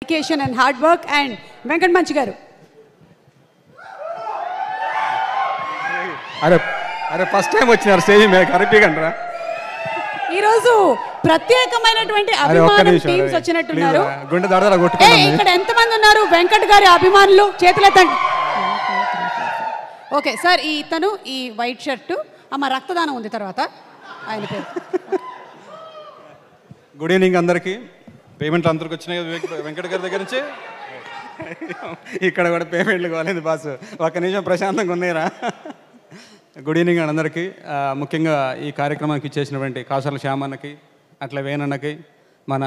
dedication and hard work and Venkat Manchi garu. అరే first time వచ్చినారు stage మీద కరిపికండ్రా ఈ రోజు ప్రత్యేకమైనటువంటి అభిమానులు టీమ్స్ వచ్చినట్టున్నారు. గుండె దడదల కొట్టుకున్నాం. ఇక్కడ ఎంత మంది ఉన్నారు వెంకట్ గారి అభిమానులు? చేతులెత్తండి. ఓకే సార్, ఇతను ఈ వైట్ షర్ట్ అమ్మ రక్తదానం ఉంది తర్వాత ఆయన పేరు. గుడ్ ఈవినింగ్ అందరికీ. పేమెంట్లు అందరికి వచ్చినాయి వెంకట్ గారి దగ్గర నుంచి. ఇక్కడ కూడా పేమెంట్లు కాలేదు బాస్, ఒక్క నిమిషం ప్రశాంతంగా ఉన్నాయిరా. గుడ్ ఈవినింగ్ అండి అందరికీ. ముఖ్యంగా ఈ కార్యక్రమానికి ఇచ్చేసినటువంటి కాసర్ల శ్యామన్నకి, అట్లా వేణన్నకి, మన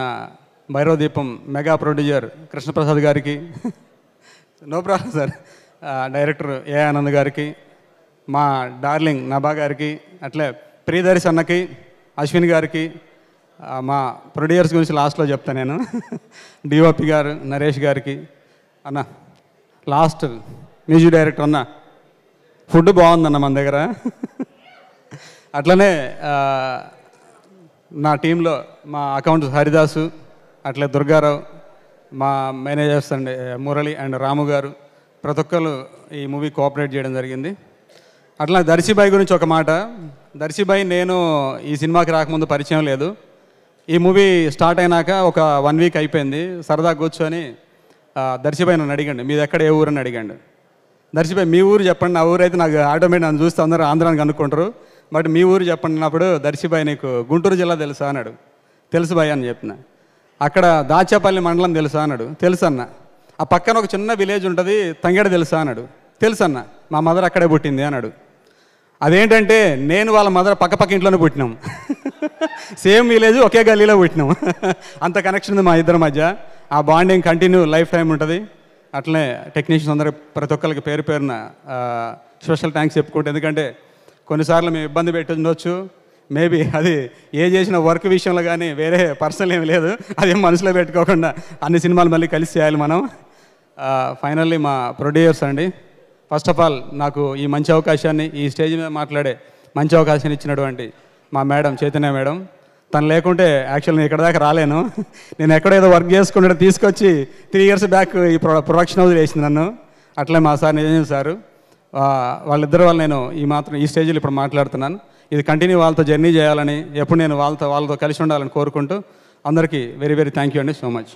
భైరవ దీపం మెగా ప్రొడ్యూసర్ కృష్ణప్రసాద్ గారికి, నో ప్రాబ్లం సార్, డైరెక్టర్ ఏ ఆనంద్ గారికి, మా డార్లింగ్ నభా గారికి, అట్లే ప్రియదర్శి అన్నకి, అశ్విన్ గారికి, మా ప్రొడ్యూసర్స్ గురించి లాస్ట్లో చెప్తాను నేను, డిఓపి గారు నరేష్ గారికి, అన్న లాస్ట్ మ్యూజిక్ డైరెక్టర్ అన్న ఫుడ్ బాగుందన్న మన దగ్గర. అట్లనే నా టీంలో మా అకౌంట్స్ హరిదాసు, అట్లే దుర్గారావు, మా మేనేజర్స్ అండి మురళి అండ్ రాము గారు, ప్రతి ఒక్కరు ఈ మూవీ కోఆపరేట్ చేయడం జరిగింది. అట్లా దర్శిబాయి గురించి ఒక మాట. దర్శిబాయి నేను ఈ సినిమాకి రాకముందు పరిచయం లేదు. ఈ మూవీ స్టార్ట్ అయినాక ఒక 1 వీక్ అయిపోయింది. సరదా కూర్చొని దర్శిబాయి నన్ను అడిగండి మీది ఎక్కడ ఏ ఊరని అడిగాడు. దర్శిబాయి మీ ఊరు చెప్పండి, నా ఊరు అయితే నాకు ఆటోమేటిక్ నన్ను చూస్తే అందరూ ఆంధ్రానికి అనుకుంటారు, బట్ మీ ఊరు చెప్పండి అన్నప్పుడు దర్శిబాయి నీకు గుంటూరు జిల్లా తెలుసా అన్నాడు. తెలుసు బాయ్ అని చెప్పిన. అక్కడ దాచేపల్లి మండలం తెలుసా అన్నాడు. తెలుసు అన్న. ఆ పక్కన ఒక చిన్న విలేజ్ ఉంటుంది తంగేడ తెలుసా అన్నాడు. తెలుసు అన్న, మా మదర్ అక్కడే పుట్టింది అన్నాడు. అదేంటంటే నేను వాళ్ళ మదర్ పక్క ఇంట్లోనే పుట్టినాం. సేమ్ విలేజ్ ఒకే గల్లీలో పుట్టినాం. అంత కనెక్షన్ ఉంది మా ఇద్దరి మధ్య. ఆ బాండింగ్ కంటిన్యూ లైఫ్ టైం ఉంటుంది. అట్లనే టెక్నీషియన్స్ అందరూ ప్రతి ఒక్కరికి పేరు పేరున స్పెషల్ థ్యాంక్స్ చెప్పుకుంటే, ఎందుకంటే కొన్నిసార్లు మేము ఇబ్బంది పెట్టొచ్చు. మేబీ అది ఏ చేసిన వర్క్ విషయంలో కానీ వేరే పర్సనల్ ఏమి లేదు, అదేం మనసులో పెట్టుకోకుండా అన్ని సినిమాలు మళ్ళీ కలిసి చేయాలి మనం. ఫైనల్లీ మా ప్రొడ్యూసర్స్ అండి, ఫస్ట్ ఆఫ్ ఆల్ నాకు ఈ మంచి అవకాశాన్ని, ఈ స్టేజ్ మీద మాట్లాడే మంచి అవకాశాన్ని ఇచ్చినటువంటి మా మేడం చైతన్య మేడం. తను లేకుంటే యాక్చువల్ నేను ఇక్కడ దాకా రాలేను. నేను ఎక్కడేదో వర్క్ చేసుకుంటే తీసుకొచ్చి 3 years బ్యాక్ ఈ ప్రొడక్షన్ హౌస్ వేసింది నన్ను. అట్లే మా సార్ నిజం సారు, వాళ్ళిద్దరు వల్ల నేను ఈ స్టేజ్లో ఇప్పుడు మాట్లాడుతున్నాను. ఇది కంటిన్యూ వాళ్ళతో జర్నీ చేయాలని, ఎప్పుడు నేను వాళ్ళతో కలిసి ఉండాలని కోరుకుంటూ అందరికీ వెరీ వెరీ థ్యాంక్ యూ అండి, సో మచ్.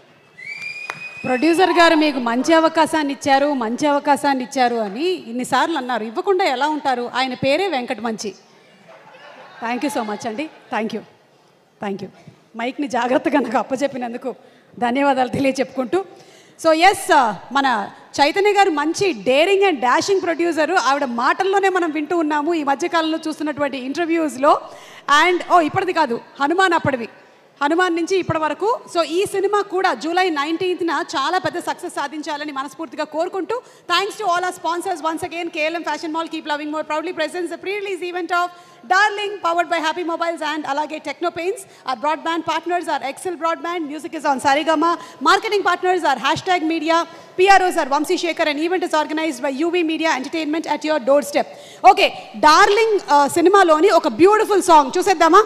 ప్రొడ్యూసర్ గారు మీకు మంచి అవకాశాన్ని ఇచ్చారు అని ఇన్నిసార్లు అన్నారు, ఇవ్వకుండా ఎలా ఉంటారు? ఆయన పేరే వెంకట్ మంచి. థ్యాంక్ యూ సో మచ్ అండి. Thank you. మైక్ని జాగ్రత్తగా నాకు అప్పచెప్పినందుకు ధన్యవాదాలు తెలియచెప్పుకుంటూ, సో ఎస్, మన చైతన్య గారు మంచి డేరింగ్ అండ్ డాషింగ్ ప్రొడ్యూసరు. ఆవిడ మాటల్లోనే మనం వింటూ ఉన్నాము ఈ మధ్యకాలంలో చూస్తున్నటువంటి ఇంటర్వ్యూస్లో. అండ్ ఇప్పటిది కాదు, హనుమాన్ నుంచి ఇప్పటి వరకు. సో ఈ సినిమా కూడా July 19th చాలా పెద్ద సక్సెస్ సాధించాలని మనస్ఫూర్తిగా కోరుకుంటూ, thanks to all our sponsors once again. KLM Fashion Mall, keep loving more, proudly presents the pre-release event of Darling, powered by Happy Mobiles and alage Techno Paints. Our broadband partners are Excel Broadband, music is on Sarigama, marketing partners are #media, PROs are Vamsi Shekhar, and event is organized by UV Media Entertainment at your doorstep. Okay, Darling cinema loni oka beautiful song chuseddama.